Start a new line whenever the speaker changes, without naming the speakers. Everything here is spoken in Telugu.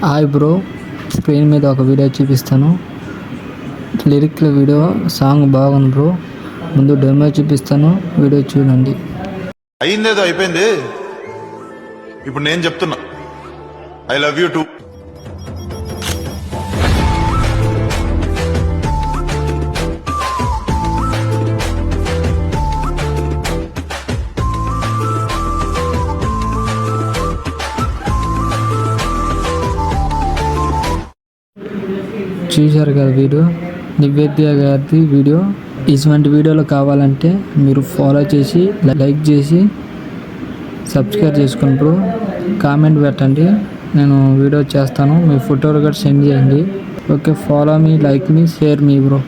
హాయ్ బ్రో, స్క్రీన్ మీద ఒక వీడియో చూపిస్తాను. లిరిక్ల వీడియో సాంగ్ బాగుంది బ్రో. ముందు డెమో చూపిస్తాను, వీడియో చూడండి.
అయిందేదో అయిపోయింది. ఇప్పుడు నేను చెప్తున్నా, ఐ లవ్ యూ టూ.
చూశారు కదా వీడియో, నివేద్య గారి వీడియో. ఇటువంటి వీడియోలు కావాలంటే మీరు ఫాలో చేసి, లైక్ చేసి, సబ్స్క్రైబ్ చేసుకోండి బ్రో. కామెంట్ పెట్టండి, నేను వీడియో చేస్తాను. మీ ఫోటోలు కూడా సెండ్ చేయండి. ఓకే, ఫాలో మీ, లైక్ మీ, షేర్ మీ బ్రో.